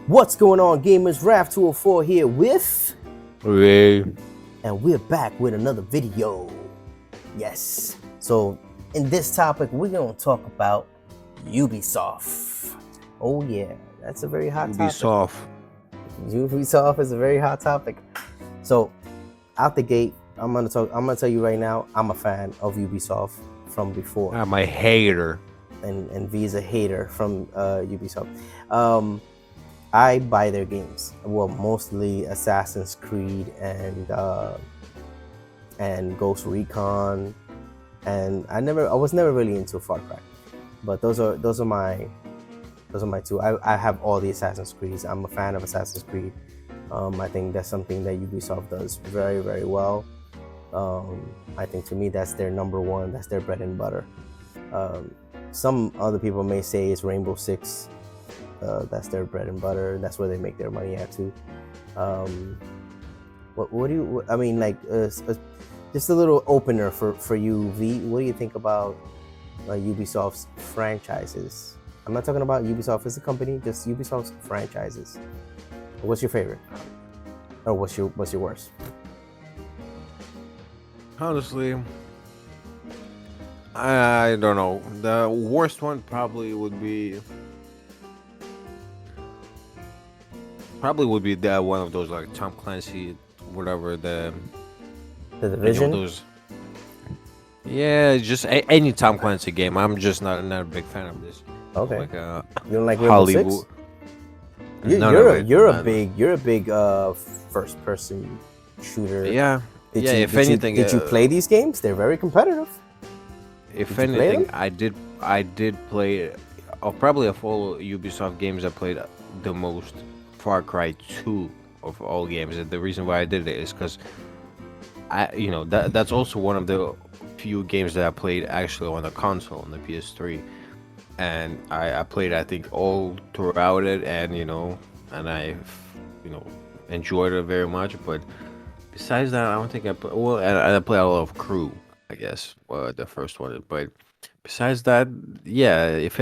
What's going on, gamers? Rav204 here with... Okay. And we're back with another video. Yes. So, in this topic, we're going to talk about Ubisoft. Oh yeah, that's a very hot Ubisoft. topic. Ubisoft is a very hot topic. So, out the gate, I'm gonna tell you right now, I'm a fan of Ubisoft from before. I'm a hater. And V's a hater from Ubisoft. I buy their games. Well, mostly Assassin's Creed and Ghost Recon, and I was never really into Far Cry, but those are my two. I have all the Assassin's Creeds. I'm a fan of Assassin's Creed. I think that's something that Ubisoft does very, very well. I think to me that's their number one. That's their bread and butter. Some other people may say it's Rainbow Six. That's their bread and butter. That's where they make their money at too. What do you? I mean, like, just a little opener for you, V. What do you think about Ubisoft's franchises? I'm not talking about Ubisoft as a company, just Ubisoft's franchises. What's your favorite? Or what's your worst? Honestly, I don't know. The worst one probably would be that one of those, like Tom Clancy, whatever, the Division. Those. Yeah, just any Tom Clancy game. I'm just not a big fan of this. Okay. Like you don't like Rainbow Six? You're a big first person shooter. Yeah. If anything, did you play these games? They're very competitive. If anything, I did play. Probably of all Ubisoft games, I played the most Far Cry 2 of all games. And the reason why I did it is because that's also one of the few games that I played actually on the console, on the PS3. And I played, I think, all throughout it, and I enjoyed it very much. But besides that, I don't think I play. Well, I play a lot of Crew, I guess, the first one. But besides that, yeah, if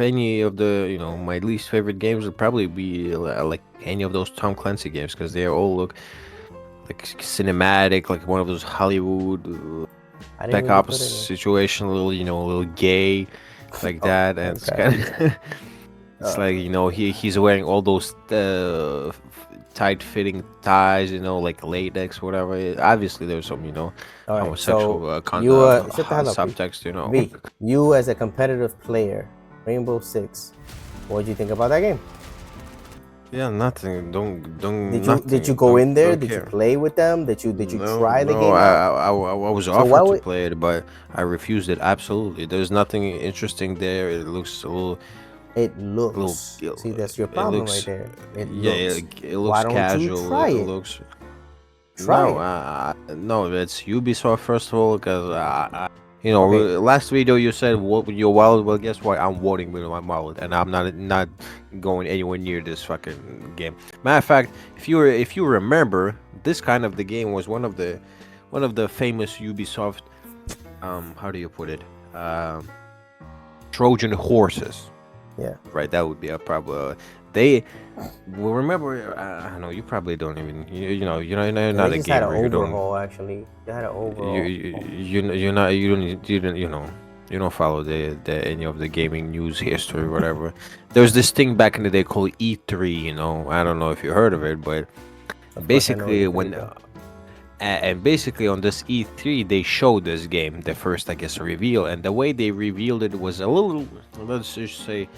any of the my least favorite games would probably be like any of those Tom Clancy games, because they all look like cinematic, like one of those Hollywood Spec Ops situation, a little gay. Like that, and it's kind of it's like he's wearing all those tight-fitting ties, like latex, whatever. Obviously, there's some homosexual subtext. V, you as a competitive player, Rainbow Six, what did you think about that game? Yeah, nothing. Did you go in there? Did you play with them? Did you try the game? I was offered to play it, but I refused it. Absolutely, there's nothing interesting there. It looks a little. See, that's your problem right there. It looks casual. You try it? Looks. Try it. No, it's Ubisoft first of all, because last video you said what with your wallet. Well, guess what? I'm voting with my wallet, and I'm not going anywhere near this fucking game. Matter of fact, if you remember, this kind of the game was one of the famous Ubisoft, how do you put it? Trojan horses. Yeah. Right. That would be a problem. They will remember. I know you probably don't even. You're not a gamer. Had an overhaul, actually. They had an overhaul. You don't follow any of the gaming news history or whatever. There's this thing back in the day called E3. I don't know if you heard of it, but basically and basically on this E3 they showed this game, the first, I guess, reveal, and the way they revealed it was a little, let's just say,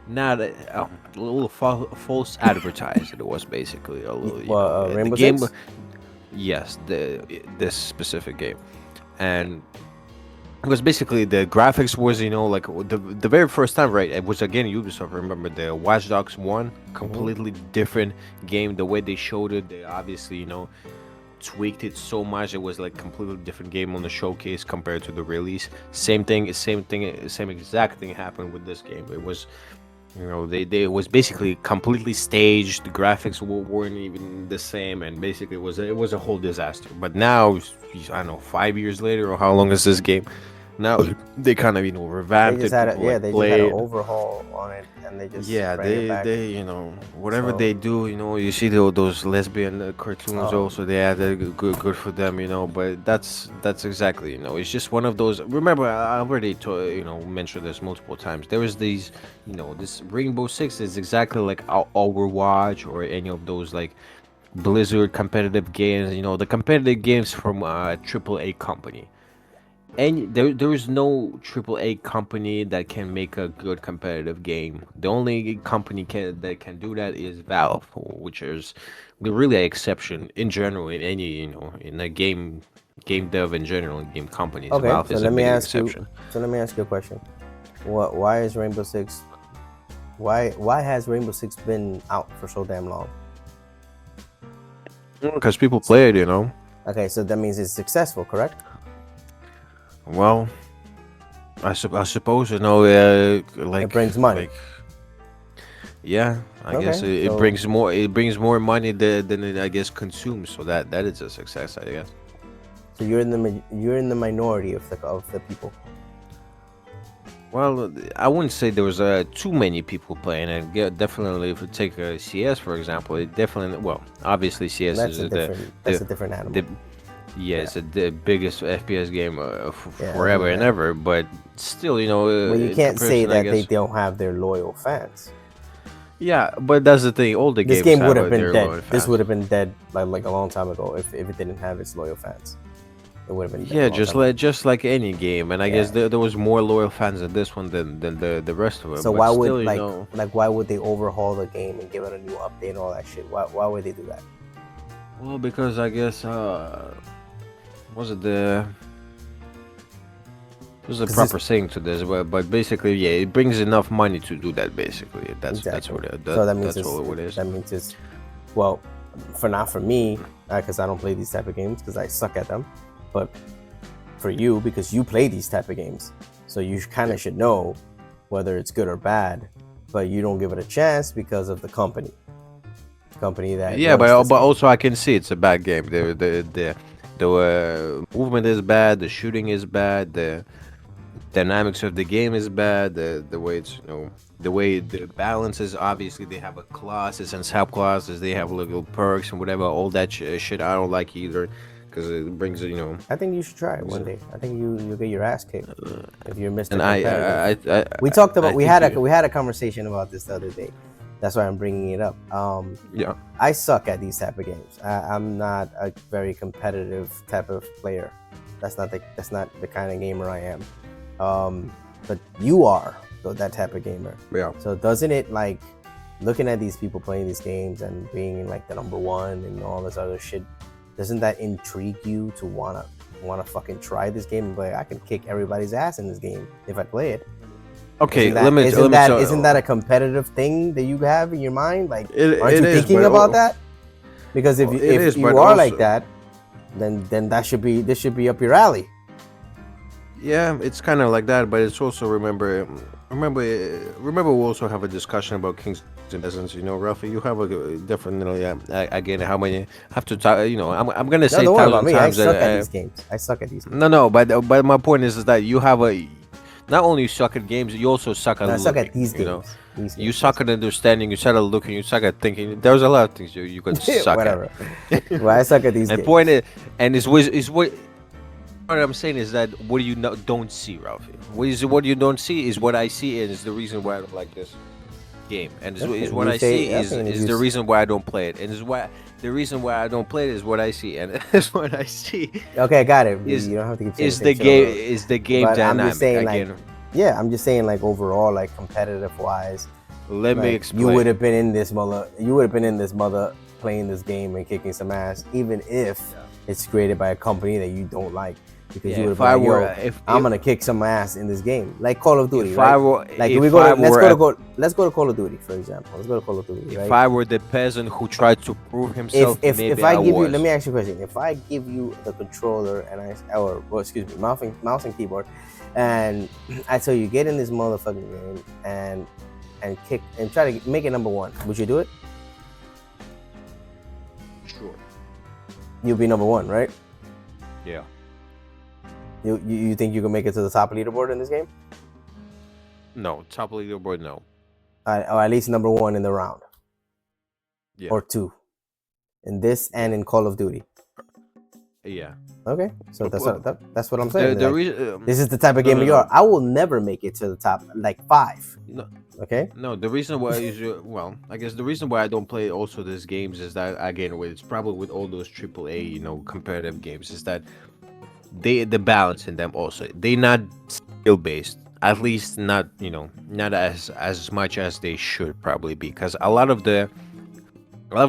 not a little false advertised. It was basically a little Rainbow game. Six? Yes, this specific game, and it was basically the graphics was like the very first time, right? It was again Ubisoft. Remember the Watch Dogs 1, completely different game. The way they showed it, they obviously tweaked it so much. It was like completely different game on the showcase compared to the release. Same exact thing happened with this game. It was it was basically completely staged. The graphics weren't even the same, and basically it was a whole disaster. But now, I don't know, 5 years later, or how long is this game? Now they kind of revamped They just had an overhaul on it. and they just Yeah, bring it back. whatever So they do, you see those lesbian cartoons oh, also. They add good for them, But that's exactly, it's just one of those. Remember, I already mentioned this multiple times. There is these, this Rainbow Six is exactly like Overwatch or any of those like Blizzard competitive games. The competitive games from a AAA company. And there is no AAA company that can make a good competitive game. The only company that can do that is Valve, which is really an exception in general in any in a game dev in general in game companies. okay. Valve is a big exception. So let me ask you a question. Why is Rainbow Six? Why has Rainbow Six been out for so damn long? Because people play it. Okay, so that means it's successful, correct? Well, I suppose It brings money. Yeah, I guess Okay, it so brings more money than it I guess consumes. So that is a success, I guess. you're in the minority of the people. Well, I wouldn't say there was too many people playing it. Yeah, definitely, if you take CS for example, it definitely obviously CS is That's the a different the animal. yeah, Yeah, it's the biggest FPS game yeah, that's forever and different. ever. But still, Well, you in can't say comparison, I that they guess. don't have their loyal fans. Yeah, but that's the thing. All the This games game would have have been their dead. loyal This would fans. have been dead like a long time ago if it didn't have its loyal fans. It would have been dead a Yeah, long time ago. just like any game, and I guess Yeah. there was more loyal fans in this one than the rest of it. So But why would still, why would they overhaul the game and give it a new update and all that shit? Why would they do that? well, because I guess was it the there's a 'Cause proper saying to this, but basically, yeah, it brings enough money to do that. Basically, that's exactly. what So that means that's all it is. well, not for me, because I don't play these type of games because I suck at them, but for you because you play these type of games, so you kind Yeah. of should know whether it's good or bad, but you don't give it a chance because of the company that Yeah, runs this but game. also I can see it's a bad game. The movement is bad. The shooting is bad. The dynamics of the game is bad. The way it's the way the balance is. Obviously, they have a classes and sub classes. They have little perks and whatever. All that shit I don't like either, because it brings I think you should try it brings one day. I think you'll get your ass kicked if you're Mr. and Competitive. We talked I about think you, we had a conversation about this the other day. That's why I'm bringing it up. yeah. I suck at these type of games. I'm not a very competitive type of player. That's not the kind of gamer I am. But you are that type of gamer. Yeah. So doesn't it like looking at these people playing these games and being like the number one and all this other shit? Doesn't that intrigue you to wanna fucking try this game and be like, I can kick everybody's ass in this game if I play it? Okay, Isn't that a competitive thing that you have in your mind? Like, aren't it you is, thinking but about that? Because it if is, you but are like also, that, then this should be up your alley. yeah, it's kind of like that, but it's also remember we also have a discussion about kings and peasants. Ralphie, you have a definitely again how many have to talk. I'm gonna No, say don't worry about thousand me. I times suck at that these games. I suck at these games. no, but my point is that you have a not only you suck at games, you also suck at No, I suck looking. at these games. These You games. suck at understanding. You suck at looking. You suck at thinking. There's a lot of things you could suck at. Whatever. Well, I suck at these And games. point is what I'm saying is that what you don't see, Ralphie. What you don't see is what I see, and is the reason why I don't like this game. And Okay, is what you I say- see okay, is you the s- reason why I don't play it. And is why the reason why I don't play it is what I see, and that's what I see Okay, I got it. is You don't have to keep saying is the the same shit game over. is the game But I'm dynamic just saying, again. Yeah, I'm just saying, like overall, like competitive wise, Let me like, explain. you would have been in this mother playing this game and kicking some ass, even if it's created by a company that you don't like, because you would have if I been were like, yo, I'm gonna kick some ass in this game, like Call of Duty, if right? I were Like, if we go I to, were let's go to Call of Duty, for example. Let's go to Call of Duty, if right? I were the peasant who tried to prove himself, maybe If I give you, was. let me ask you a question. If I give you the controller excuse me, mouse and keyboard, and I tell you get in this motherfucking game and kick and try to make it number one, would you do it? Sure. You'll be number one, right? Yeah. You think you can make it to the top leaderboard in this game? No, top leaderboard, no. or at least number one in the round Yeah, or two in this yeah, and in Call of Duty. yeah. Okay, so Uh, p- that's what I'm The saying. the Like, reason this is the type of no game no you are. no I will never make it to the top like five. no Okay. no. The reason why is well, I guess the reason why I don't play also these games is that again, with it's probably with all those AAA competitive games is that the balance in them also they not skill based, at least not not as much as they should probably be, because a lot of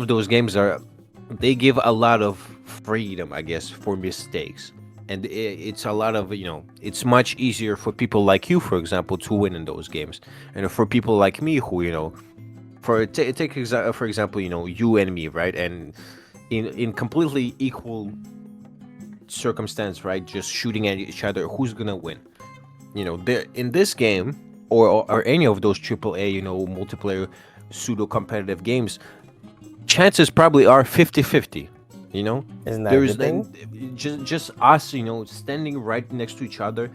those games are they give a lot of freedom, I guess, for mistakes. And it's a lot of it's much easier for people like you, for example, to win in those games, and for people like me who for example, you and me, right? And in completely equal circumstance, right? Just shooting at each other, who's gonna win? There in this game, or any of those AAA, multiplayer pseudo competitive games, chances probably are 50-50. you know Isn't that a there's good thing? just us, standing right next to each other,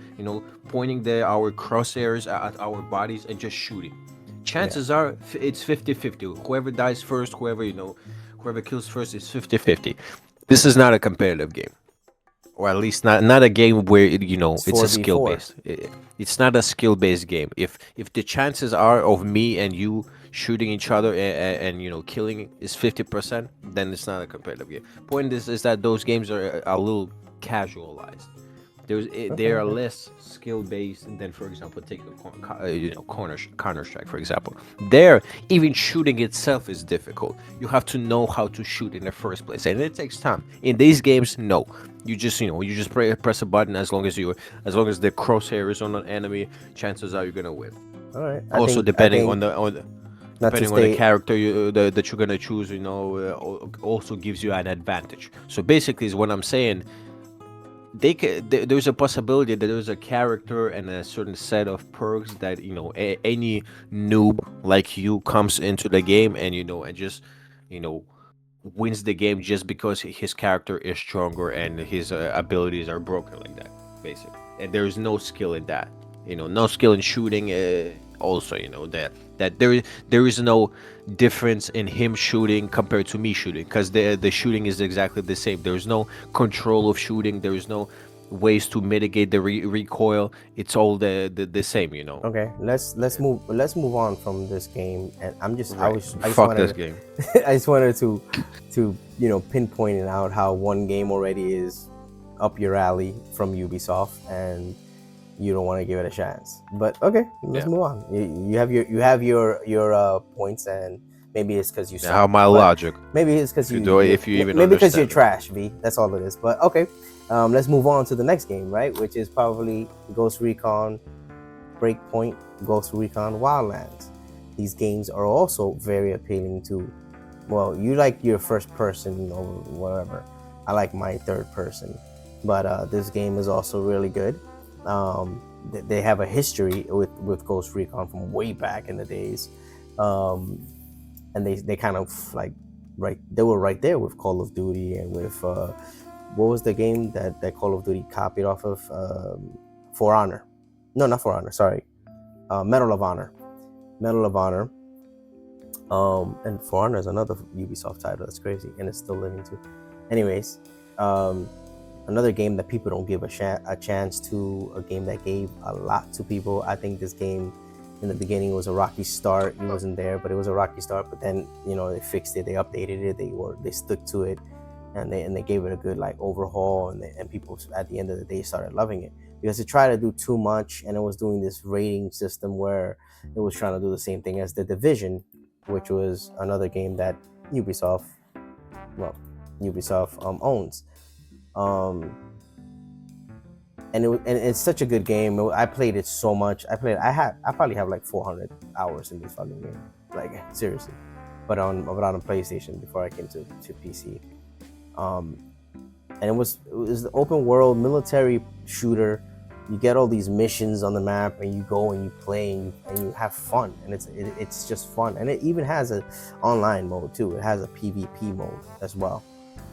pointing our crosshairs at our bodies and just shooting. Yeah. Chances are it's 50-50. Whoever dies first, whoever kills first is 50-50. This is not a competitive game, or at least not a game where It's it's a 4v4. it's not a skill based game. If the chances are of me and you shooting each other and killing is 50%, then it's not a competitive game. Point is that those games are a little casualized. Okay. They are Okay. less skill based than, for example, take the Counter Strike, for example. There, even shooting itself is difficult. You have to know how to shoot in the first place, and it takes time. In these games, no, you just press a button. As long as the crosshair is on an enemy, chances are you're gonna win. All right. Also, I think not to depending on the stay. character that you're gonna choose, also gives you an advantage. So basically, is what I'm saying, there's a possibility that there's a character and a certain set of perks that any noob like you comes into the game and and just you know wins the game just because his character is stronger and his abilities are broken like that, basically. And there's no skill in that. No skill in shooting. Also, that there is no difference in him shooting compared to me shooting, because the shooting is exactly the same. There's no control of shooting. There's no ways to mitigate the recoil. It's all the same. Okay, let's move on from this game. And Right. I just Fuck this wanted game. I just wanted to pinpoint it out how one game already is up your alley from Ubisoft, and you don't want to give it a chance. But okay, let's Yeah. move on. You have your points, and maybe it's because you Now, how suck, my but logic? maybe it's because If you do, you if you even maybe because you're understand it. trash, V. That's all it is. But okay, let's move on to the next game, right? Which is probably Ghost Recon Breakpoint, Ghost Recon Wildlands. These games are also very appealing to, well, you like your first person or whatever. I like my third person, but this game is also really good. They have a history with Ghost Recon from way back in the days, um, and they kind of like they were right there with Call of Duty and with what was the game that Call of Duty copied off of, For Honor. No, not For Honor. Sorry, Medal of Honor. Medal of Honor. And For Honor is another Ubisoft title. That's crazy, and it's still living too. Anyways, um, another game that people don't give a chance to. A game that gave a lot to people. I think this game in the beginning was a rocky start. It wasn't there, but it was a rocky start. But then they fixed it. They updated it. They stuck to it, and they gave it a good like overhaul. And people at the end of the day started loving it, because it tried to do too much, and it was doing this rating system where it was trying to do the same thing as The Division, which was another game that Ubisoft, well, Ubisoft owns. Um, and it's such a good game. I played it so much. I probably have like 400 hours in this fucking game, like seriously. But on a PlayStation before I came to PC. Um, and it was the open world military shooter. You get all these missions on the map, and you go and you play and you have fun, and it's just fun. And it even has a online mode too. It has a PvP mode as well,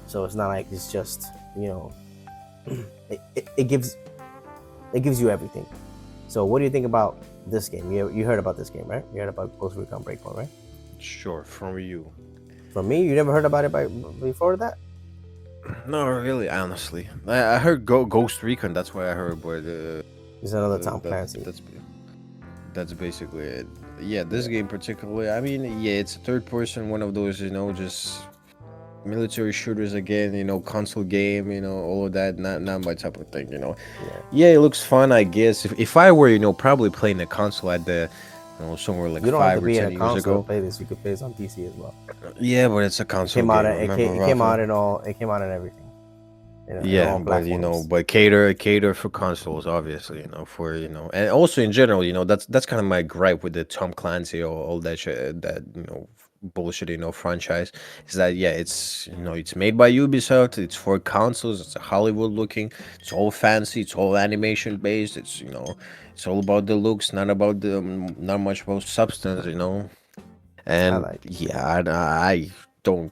so it's not like it's just it gives you everything. So what do you think about this game. You heard about this game, right? You heard about Ghost Recon Breakpoint, right? Sure, from you. From me, you never heard about it before that? No, really, honestly. I heard Ghost Recon. That's why I heard, but It's another Tom that's Clancy. that's basically it. Yeah, this game particularly. I mean, yeah, it's a third person, one of those, just military shooters again. Console game. All of that. Not my type of thing. Yeah. Yeah, it looks fun, I guess. If I were, probably playing a console at the, somewhere like You don't have to five or be in a 10 years console to ago. play this. You could play this on PC as well. Yeah, but it's a It console came out. game. It Remember, came out Rafa? in all. It came out in everything. In Yeah, all but platforms. but cater for consoles, obviously, for and also in general, that's kind of my gripe with the Tom Clancy or all that shit, that bullshit, franchise, is that yeah, it's made by Ubisoft, it's for consoles, it's Hollywood looking, it's all fancy, it's all animation based, it's all about the looks, not about the not much about substance, I and like. yeah, I don't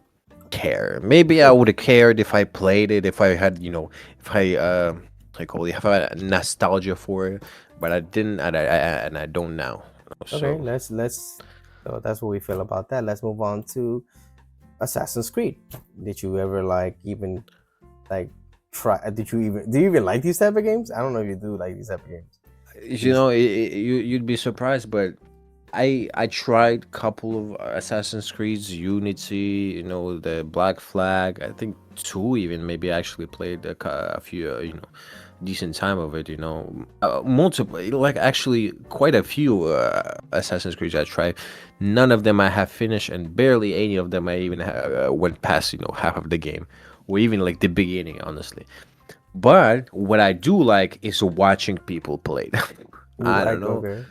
care. Maybe I would have cared if I played it, if I had, if I call it, if I had nostalgia for it, but I didn't, and I don't now. Okay, So let's. So that's what we feel about that. Let's move on to Assassin's Creed. Did you ever even like try? Do you even like these type of games? I don't know if you do like these type of games. These. you'd be surprised, but I tried couple of Assassin's Creeds, Unity, the Black Flag. I think two even maybe actually played a few, decent time of it. Multiple, like actually quite a few Assassin's Creeds I tried. None of them I have finished, and barely any of them I even went past half of the game, or even like the beginning, honestly. But what I do like is watching people play. You I don't like know. okay?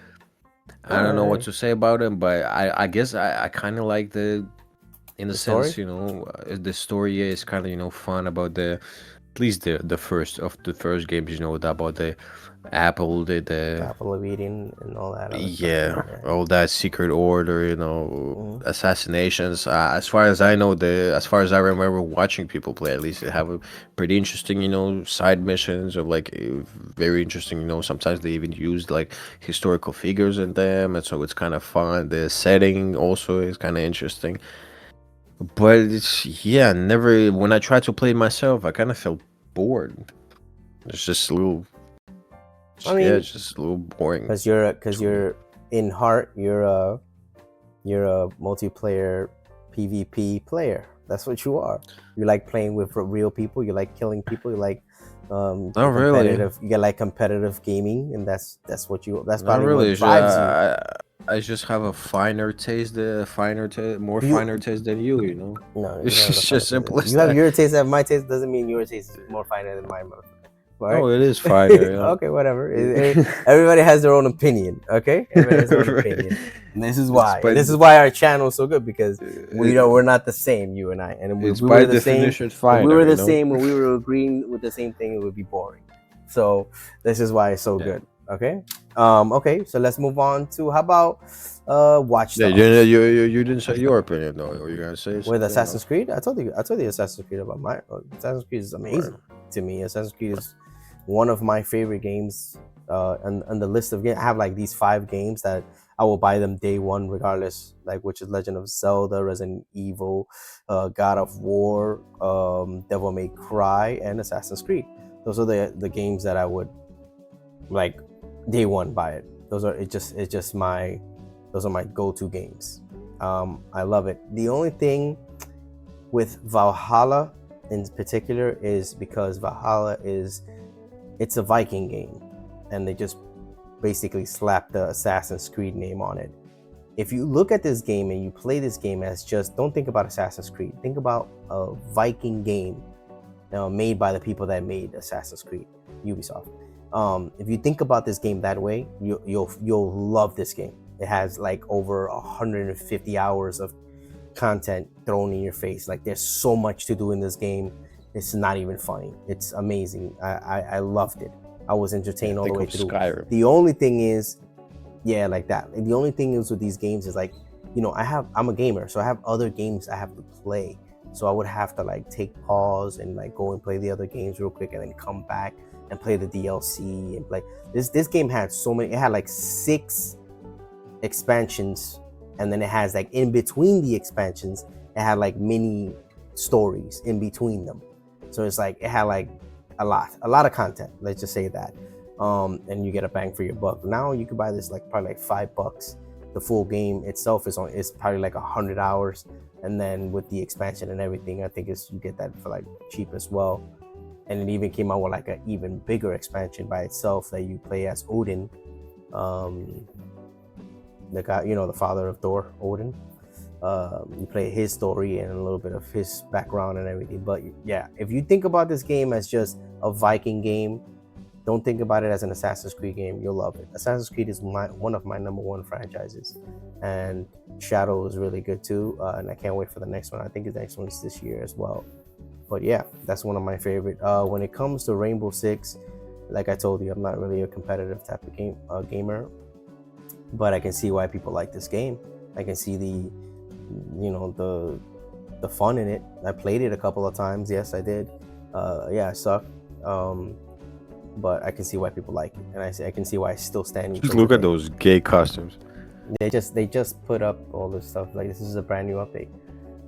All I don't know what right. to say about him, but I guess I kind of like in a The story. sense, the story is kind of, fun about at least the first games, about the Apple, The the apple of eating and all that other stuff. yeah, Yeah. all that secret order, Mhm. assassinations. As far as I know, as far as I remember watching people play, at least they have a pretty interesting, side missions of like very interesting. Sometimes they even use like historical figures in them, and so it's kind of fun. The setting also is kind of interesting, but it's yeah, never. When I tried to play it myself, I kind of felt bored. It's just a little, I yeah, mean, it's just a little boring because to me. you're in heart, you're a multiplayer PvP player. That's what you are. You like playing with real people. You like killing people. You like Not the really. competitive. You like competitive gaming, and that's what you. That's Not probably what really. drives you. I just have a finer taste, more You finer taste than you. no, you don't have the It's finer just taste. simple as You have that. your taste. I have my taste. Doesn't mean your taste is more finer than mine, motherfucker. All right. No, it is finer. Okay, whatever. Everybody has their own opinion. Okay, everybody has their own opinion, and this is It's why. by And this is why our channel is so good because we're it, not the same, you and I. And if it's we by were the same, definition if we finer. were the same, when we were agreeing with the same thing, it would be boring. So this is why it's so Yeah. good. Okay. Okay. So let's move on to how about Watch Yeah. Dogs You didn't say your opinion though. Or you gonna say with something? No. Assassin's Creed. I told you Assassin's Creed about my Assassin's Creed is Right. amazing to me. Assassin's Creed is one of my favorite games. On the list of games, I have like these 5 games that I will buy them day one, regardless. Like which is Legend of Zelda, Resident Evil, God of War, Devil May Cry, and Assassin's Creed. Those are the games that I would like day one buy it. It's just my those are my go-to games. I love it. The only thing with Valhalla in particular is because Valhalla it's a Viking game, and they just basically slapped the Assassin's Creed name on it. If you look at this game and you play this game as just don't think about Assassin's Creed, think about a Viking game made by the people that made Assassin's Creed, Ubisoft. If you think about this game that way, you'll love this game. It has like over 150 hours of content thrown in your face. Like there's so much to do in this game. It's not even funny. It's amazing. I loved it. I was Yeah. entertained all the Think way of through. Skyrim. The only thing is, yeah, like that. The only thing is with these games is like, I'm a gamer, so I have other games I have to play. So I would have to like take pause and like go and play the other games real quick and then come back and play the DLC and play this game had so many, it had like 6 expansions, and then it has like in between the expansions, it had like mini stories in between them. So it's like it had like a lot of content. Let's just say that, and you get a bang for your buck. Now you could buy this like probably like $5. The full game itself is probably like 100 hours, and then with the expansion and everything, I think you get that for like cheap as well. And it even came out with like an even bigger expansion by itself that you play as Odin, the guy, the father of Thor, Odin. You play his story and a little bit of his background and everything. But yeah, if you think about this game as just a Viking game, don't think about it as an Assassin's Creed game. You'll love it. Assassin's Creed is one of my number one franchises, and Shadow is really good too. And I can't wait for the next one. I think the next one's this year as well. But yeah, that's one of my favorite. When it comes to Rainbow Six, like I told you, I'm not really a competitive type of gamer, but I can see why people like this game. I can see the fun in it. I played it a couple of times. Yes, I did. Yeah, I sucked. But I can see why people like it, and I can see why it's still standing. Just look at those gay costumes. They just put up all this stuff. Like, this is a brand new update.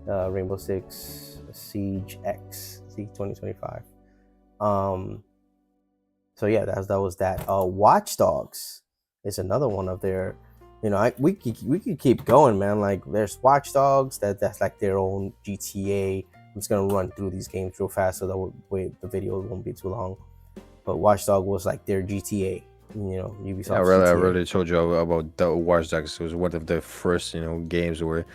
Rainbow Six Siege X, Siege 2025. So yeah, that was that. Watch Dogs is another one of their. We could keep going, man. Like, there's Watch Dogs that's like their own GTA. I'm just gonna run through these games real fast so that the video won't be too long. But Watch Dogs was like their GTA. Ubisoft. I really told you about the Watch Dogs. It was one of the first games where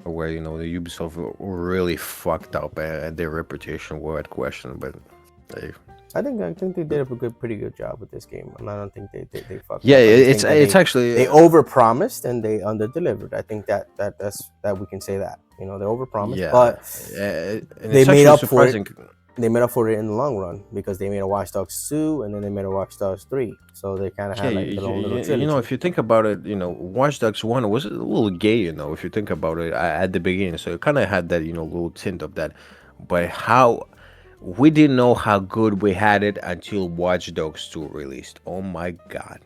the Ubisoft really fucked up and their reputation were at question. But I think they did a pretty good job with this game, and I don't think they fucked. Yeah, up. It's actually they overpromised and they underdelivered. I think that we can say that. They overpromised, yeah, but they made up for it. They made up for it in the long run because they made a Watch Dogs 2 and then they made a Watch Dogs 3. So they kind of had like their own little trilogy. If you think about it, Watch Dogs 1 was a little gay, if you think about it at the beginning. So it kind of had that, little tint of that. But we didn't know how good we had it until Watch Dogs 2 released. Oh my God.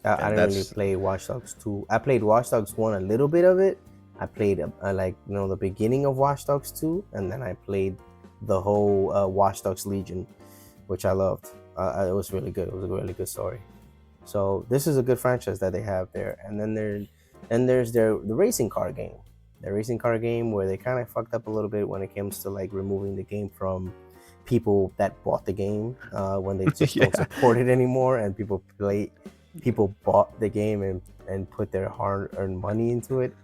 I didn't really play Watch Dogs 2. I played Watch Dogs 1, a little bit of it. I played the beginning of Watch Dogs 2, and then I played the whole Watch Dogs Legion, which I loved. It was really good. It was a really good story. So this is a good franchise that they have there. And then there's the racing car game. The racing car game where they kind of fucked up a little bit when it comes to like removing the game from people that bought the game when they just don't support it anymore, and people bought the game and put their hard-earned money into it.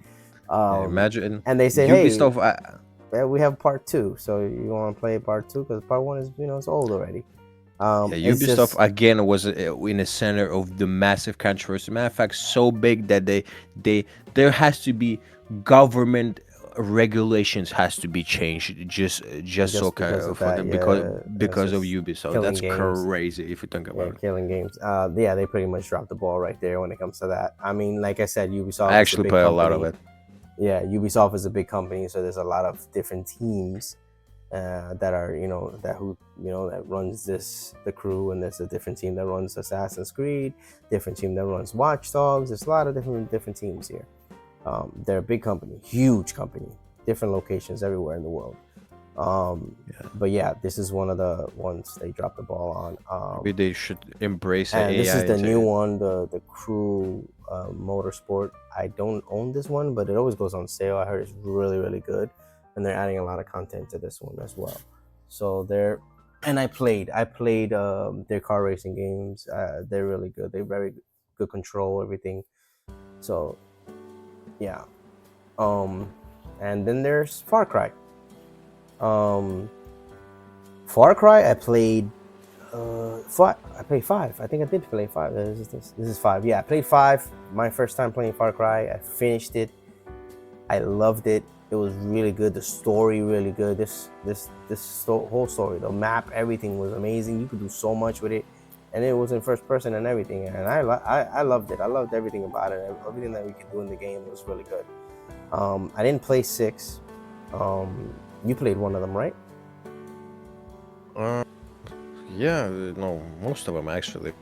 Imagine. And they say, Ubisoft, we have part 2, so you want to play part 2 because part 1 is it's old already. Ubisoft again was in the center of the massive controversy. Matter of fact, so big that there has to be government regulations has to be changed just so kind of for them because of Ubisoft. That's games. Crazy if you think about it. Killing games. They pretty much dropped the ball right there when it comes to that. I mean, like I said, Ubisoft. I actually play a lot of it. Yeah, Ubisoft is a big company, so there's a lot of different teams that are that runs the crew, and there's a different team that runs Assassin's Creed, different team that runs Watch Dogs. There's a lot of different teams here. They're a big company, huge company, different locations everywhere in the world. But yeah, this is one of the ones they dropped the ball on. Maybe they should embrace it. And this is the new one, the Crew Motorsport. I don't own this one, but it always goes on sale. I heard it's really, really good, and they're adding a lot of content to this one as well. So I played their car racing games. They're really good. They're very good control, everything. So yeah. And then there's Far Cry. Far Cry, I played 5. I played 5. I think I did play 5. This is 5. Yeah, I played 5. My first time playing Far Cry. I finished it. I loved it. It was really good. The story really good. This whole story, the map, everything was amazing. You could do so much with it, and it was in first person and everything. And I loved it. I loved everything about it. Everything that we could do in the game was really good. I didn't play 6. You played one of them, right? Yeah, no, most of them actually.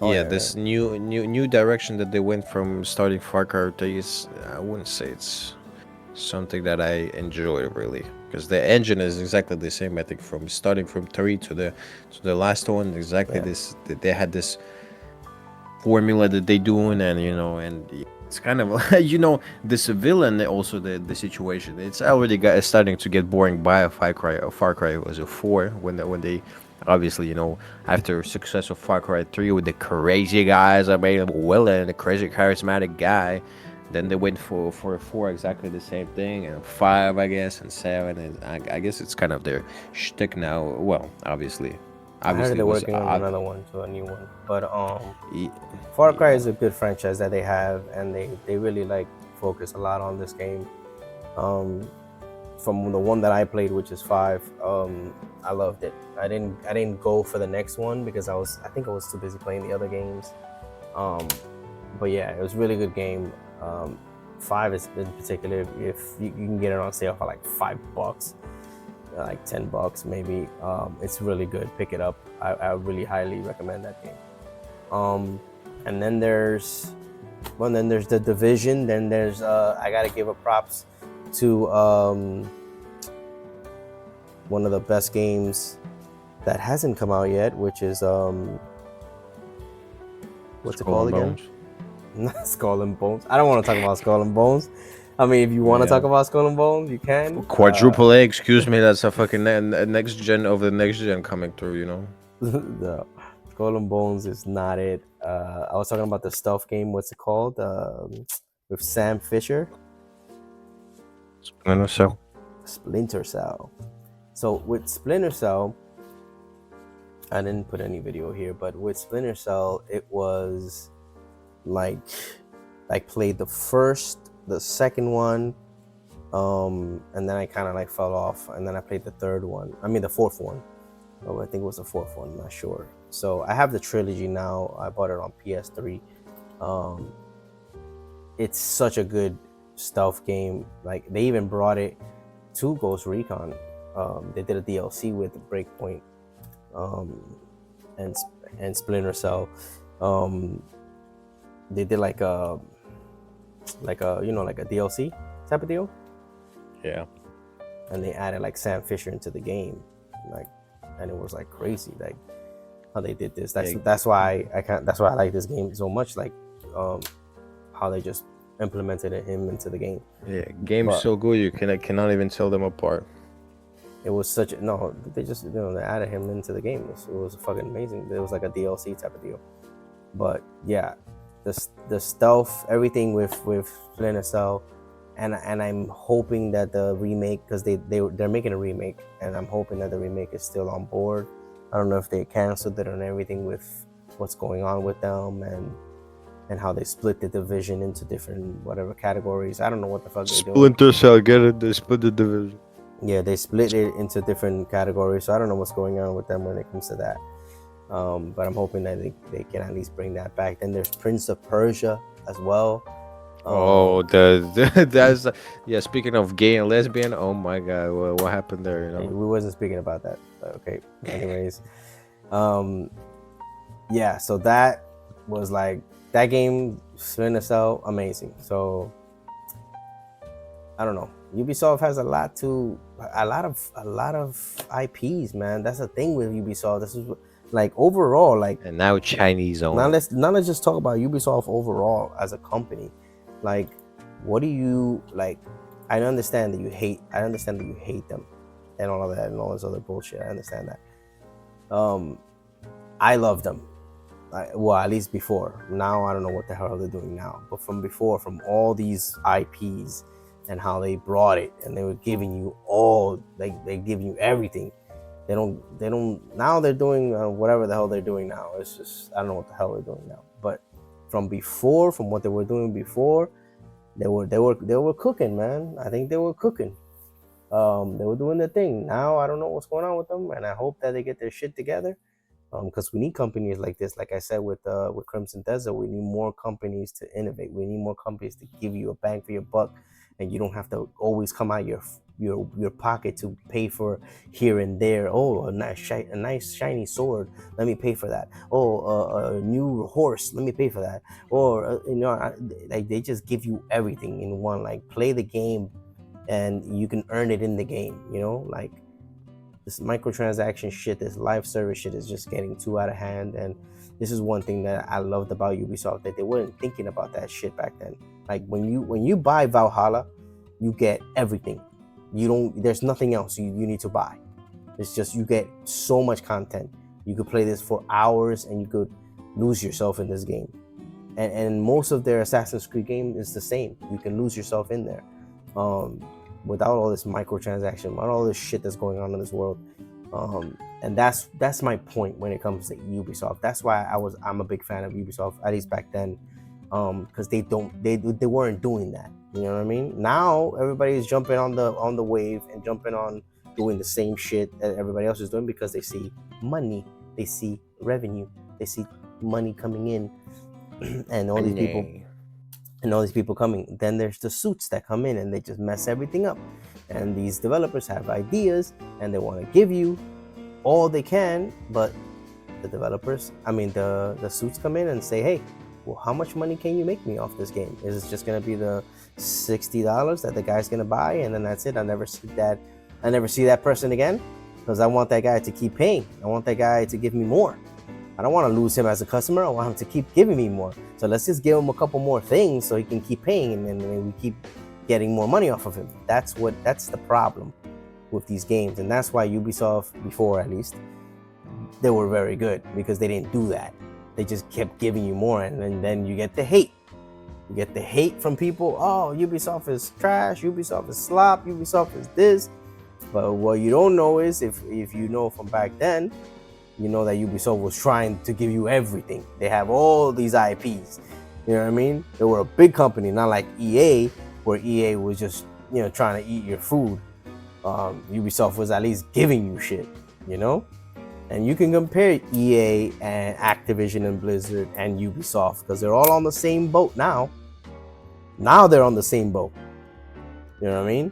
Oh Yeah, yeah, right. this new direction that they went from starting Far Cry 3 is, I wouldn't say it's something that I enjoy really, because the engine is exactly the same. I think from starting from 3 to the last one, exactly Yeah, this. They had this formula that they doing, and it's kind of this villain, also the situation. It's already starting to get boring by a Far Cry. Far Cry was a 4 when they obviously after success of Far Cry 3 with the crazy guys, I mean Willen, the crazy charismatic guy. Then they went for a 4, exactly the same thing, and 5, I guess, and 7, and I guess it's kind of their shtick now. Well, I heard obviously it they're was working on another one, to a new one. But Far Cry yeah. is a good franchise that they have, and they really like focus a lot on this game. Um, from the one that I played, which is 5, I loved it. I didn't go for the next one because I think I was too busy playing the other games. But yeah, it was a really good game. 5 is in particular, if you can get it on sale for like $5, like $10 maybe. It's really good. Pick it up. I really highly recommend that game. Um, and then there's the Division. Then there's I gotta give a props to one of the best games that hasn't come out yet, which is what's it Skull called and again? Bones. Not Skull and Bones. I don't want to talk about Skull and Bones. I mean, if you want to Yeah. talk about Skull and Bones, you can. Quadruple A, excuse me, that's a fucking next gen of the next gen coming through, The Skull and Bones is not it. I was talking about the stealth game. What's it called? With Sam Fisher, Splinter Cell. Splinter Cell. So with Splinter Cell, I didn't put any video here, but with Splinter Cell, it was like played the first, the second one, and then I kind of like fell off, and then I played the third one. I mean the fourth one. Oh, I think it was the fourth one. I'm not sure. So I have the trilogy now. I bought it on PS3. Um, it's such a good stealth game. Like they even brought it to Ghost Recon. They did a DLC with Breakpoint, um, and Splinter Cell. Um, they did like a like a DLC type of deal, Yeah. and they added like Sam Fisher into the game, like, and it was like crazy, like how they did this. Yeah. That's why I like this game so much, like how they just implemented him into the game. Yeah. Game's But so good you cannot even tell them apart. it was such no, they just they added him into the game. It was fucking amazing. It was like a DLC type of deal. But yeah, the stealth, everything with Splinter Cell, and I'm hoping that the remake, because they're making a remake, and I'm hoping that the remake is still on board. I don't know if they canceled it and everything with what's going on with them, and how they split the division into different whatever categories. I don't know what the fuck they're doing. Splinter Cell, get it? They split the division. Yeah, they split it into different categories, so I don't know what's going on with them when it comes to that. But I'm hoping that they can at least bring that back. Then there's Prince of Persia as well. Oh, that's yeah. Speaking of gay and lesbian, oh my god, what happened there? Hey, we wasn't speaking about that, but okay. Anyways, yeah. So that was like that game, Splinter Cell, amazing. So I don't know. Ubisoft has a lot of IPs, man. That's the thing with Ubisoft. This is like overall, like And now Chinese now owned. let's just talk about Ubisoft overall as a company. Like, what do you like? I understand that you hate them and all of that and all this other bullshit. I understand that. I love them. Well, at least before. Now I don't know what the hell they're doing now. But from before, from all these IPs and how they brought it, and they were giving you all, they giving you everything. They don't. Now they're doing whatever the hell they're doing now. It's just, I don't know what the hell they're doing now. But from before, from what they were doing before, they were cooking, man. I think they were cooking. They were doing their thing. Now I don't know what's going on with them, and I hope that they get their shit together. Because we need companies like this. Like I said with Crimson Desert, we need more companies to innovate. We need more companies to give you a bang for your buck, and you don't have to always come out your pocket to pay for here and there. Oh, a nice shiny sword. Let me pay for that. Oh, a new horse. Let me pay for that. Or like they just give you everything in one. Like play the game, and you can earn it in the game. Like this microtransaction shit, this live service shit is just getting too out of hand. And this is one thing that I loved about Ubisoft, that they weren't thinking about that shit back then. Like when you buy Valhalla, you get everything. There's nothing else you need to buy. It's just you get so much content. You could play this for hours and you could lose yourself in this game. And most of their Assassin's Creed game is the same. You can lose yourself in there. Without all this microtransaction, without all this shit that's going on in this world. And that's my point when it comes to Ubisoft. That's why I'm a big fan of Ubisoft, at least back then, because they weren't doing that. You know what I mean? Now everybody's jumping on the wave and jumping on doing the same shit that everybody else is doing because they see money, they see revenue, they see money coming in, and all these people coming. Then there's the suits that come in and they just mess everything up. And these developers have ideas and they want to give you all they can, but the suits come in and say, hey, well, how much money can you make me off this game? Is it just gonna be the $60 that the guy's gonna buy and then that's it? I never see that person again, because I want that guy to keep paying. I want that guy to give me more. I don't want to lose him as a customer. I want him to keep giving me more. So let's just give him a couple more things so he can keep paying, and then we keep getting more money off of him. That's the problem with these games. And that's why Ubisoft, before at least, they were very good, because they didn't do that. They just kept giving you more, and then you get the hate. You get the hate from people. Oh, Ubisoft is trash. Ubisoft is slop. Ubisoft is this. But what you don't know is, if you know from back then, you know that Ubisoft was trying to give you everything. They have all these IPs. You know what I mean? They were a big company, not like EA, where EA was just, trying to eat your food. Ubisoft was at least giving you shit, And you can compare EA and Activision and Blizzard and Ubisoft, because they're all on the same boat now. Now they're on the same boat. You know what I mean?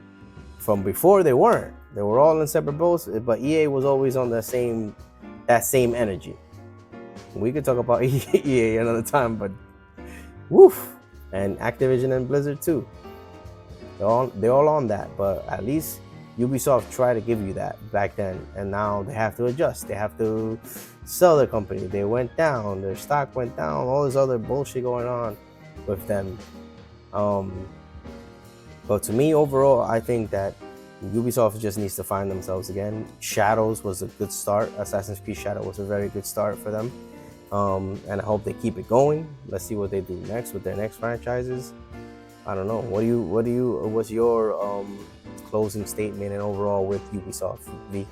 From before they weren't. They were all in separate boats, but EA was always on that same energy. We could talk about EA another time, but woof. And Activision and Blizzard too. They're all on that, but at least Ubisoft tried to give you that back then, and now they have to adjust. They have to sell their company. They went down, their stock went down, all this other bullshit going on with them. But to me, overall, I think that Ubisoft just needs to find themselves again. Shadows was a good start. Assassin's Creed Shadow was a very good start for them. And I hope they keep it going. Let's see what they do next with their next franchises. I don't know. What's your closing statement and overall with Ubisoft, V?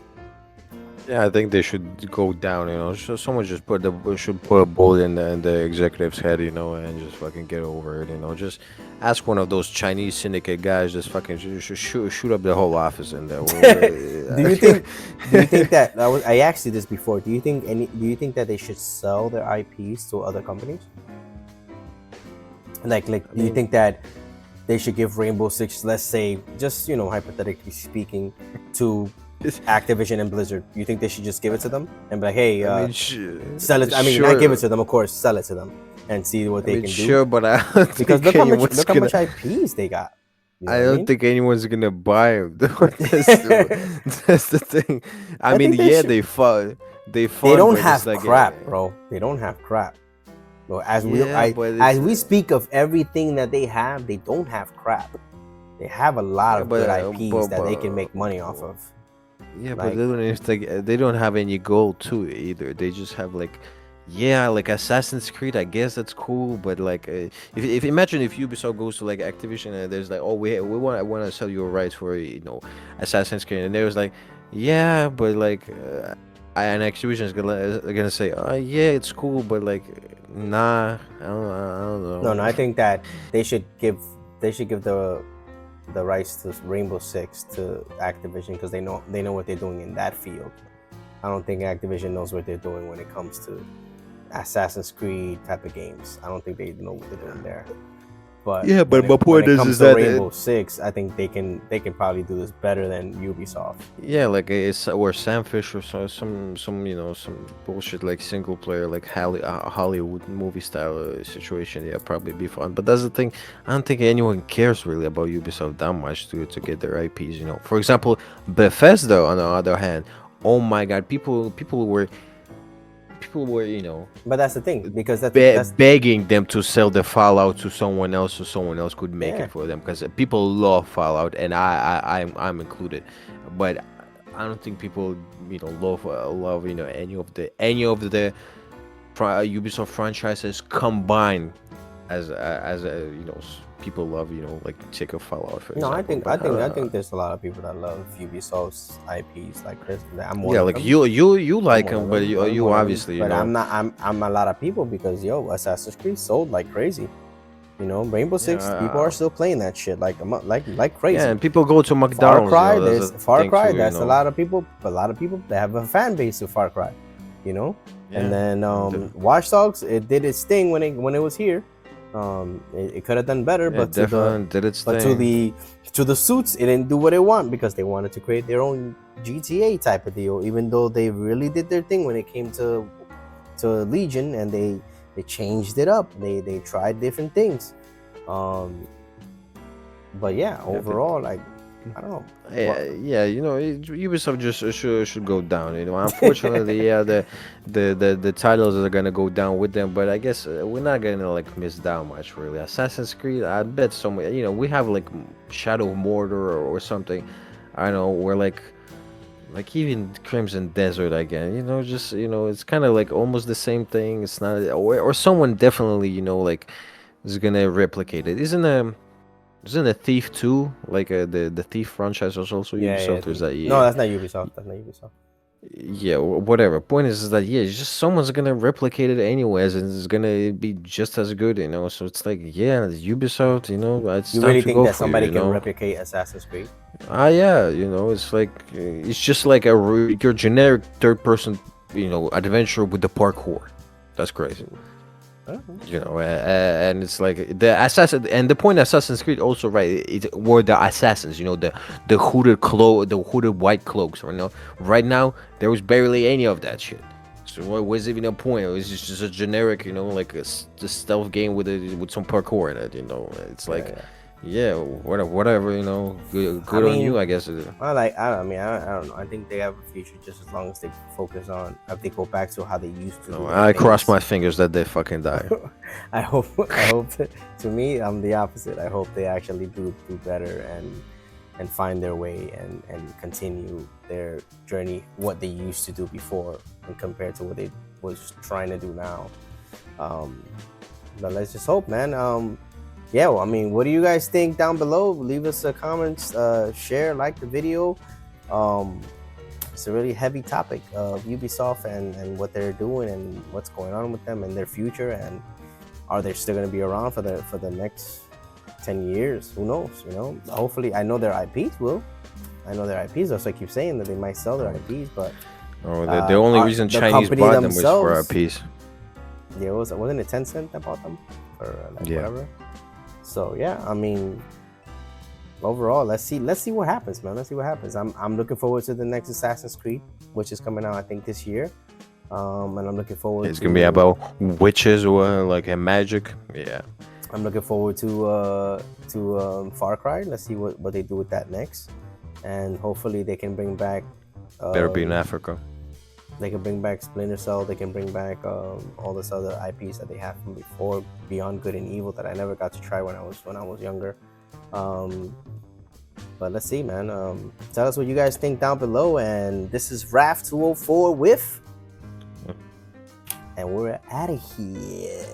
Yeah, I think they should go down. So someone should put a bullet in the executive's head, and just fucking get over it. Just ask one of those Chinese syndicate guys, just fucking shoot up the whole office in there. Do you think that I asked you this before? Do you think that they should sell their IPs to other companies? Like, do you think that they should give Rainbow Six, let's say, just hypothetically speaking, to Activision and Blizzard? You think they should just give it to them and be like, hey, sell it? Not give it to them, of course, sell it to them and see what they can do. Sure, but I don't because think look how much IPs they got. I don't think anyone's gonna buy them. That's the thing. I mean, they fought. They don't have crap, bro. They don't have crap. No, as we speak of everything that they have, they don't have crap. They have a lot of good IPs that they can make money off of. Yeah, but they don't have any goal to it either. They just have like Assassin's Creed. I guess that's cool, but if imagine if Ubisoft goes to like Activision and there's like, oh, we want to sell your rights for Assassin's Creed, and there's like, yeah, but and Activision is gonna say, oh yeah, it's cool, but nah, I don't know. No, I think that they should give the rights to Rainbow Six to Activision, because they know what they're doing in that field. I don't think Activision knows what they're doing when it comes to Assassin's Creed type of games. I don't think they know what they're doing there. But Yeah, when but my when point it is comes to that Rainbow Six, I think they can probably do this better than Ubisoft. yeah, like it's or Samfish or some some bullshit like single player like Hollywood movie style situation. Yeah, probably be fun. But that's the thing. I don't think anyone cares really about Ubisoft that much to get their IPs. For example, Bethesda on the other hand. Oh my God, people were But that's the thing because that's begging them to sell the Fallout to someone else so someone else could make yeah. it for them because people love Fallout and I'm included, but I don't think people love any of the Ubisoft franchises combined as people love like take a Fallout for No, example, but I think there's a lot of people that love Ubisoft's IPs like Chris. I'm one yeah, of like them. you I'm like one of them, but them. I'm you one of them. obviously But I'm not. I'm a lot of people because Assassin's Creed sold like crazy. Rainbow Six, people are yeah. still playing that shit like Yeah, crazy. and people go to Far McDonald's, Cry, that's there's a Far thing Cry. too, That's a lot of people. A lot of people that have a fan base of Far Cry. And Yeah. then And Watch Dogs, it did its thing when it was here. It could have done better, yeah, but to the definitely did its but thing. to the suits, it didn't do what it want because they wanted to create their own GTA type of deal. Even though they really did their thing when it came to Legion, and they changed it up. They tried different things. Um, but yeah, Yeah, but overall, like I don't know. yeah, Ubisoft just should go down. Unfortunately, yeah, the titles are gonna go down with them. But I guess we're not gonna like miss that much really. Assassin's Creed, I bet so much. We have like Shadow of Mordor or something. I don't know. We're like even Crimson Desert again. Just it's kind of like almost the same thing. It's not, or someone definitely like is gonna replicate it. Isn't a Thief 2 like the Thief franchise was also Yeah. Ubisoft, or is that No, EA? that's not Ubisoft. That's not Ubisoft. Yeah, whatever. Point is that yeah, it's just someone's gonna replicate it anyways, and it's gonna be just as good. So it's like yeah, it's Ubisoft. It's You time really to think go that for you. somebody can replicate Assassin's Creed? Yeah, it's like it's just like your generic third person, adventure with the parkour. That's crazy. And it's like the assassin, and the point of Assassin's Creed also, right? It were the assassins, the hooded white cloaks. Right now there was barely any of that shit. So what was even a point? It was just a generic, like a stealth game with some parkour in it. It's like, Yeah. yeah, whatever. Good on you, mean, I guess. I don't know. I think they have a future just as long as they focus on, if they go back to how they used to do their I cross things. my fingers that they fucking die. I hope. To me, I'm the opposite. I hope they actually do better and find their way and continue their journey, what they used to do before, and compared to what they was trying to do now. But let's just hope, man. Yeah, well, I mean, what do you guys think down below? Leave us a comments, share, like the video. It's a really heavy topic of Ubisoft and what they're doing and what's going on with them and their future, and are they still going to be around for the next 10 years? Who knows? Hopefully, I know their IPs will. I know their IPs. That's why I keep saying that they might sell their IPs, but The only reason the Chinese company bought them was for a themselves. piece. Yeah, wasn't it Tencent that bought them or Yeah. whatever? So yeah, I mean, overall, let's see what happens, man. Let's see what happens. I'm looking forward to the next Assassin's Creed, which is coming out, I think, this year. And I'm looking forward. It's gonna be about witches or like a magic. Yeah. I'm looking forward to Far Cry. Let's see what they do with that next, and hopefully they can bring back. Better be in Africa. They can bring back Splinter Cell. They can bring back all this other IPs that they had from before, Beyond Good and Evil, that I never got to try when I was younger. But let's see, man. Tell us what you guys think down below. And this is Raf 204 with, and we're out of here.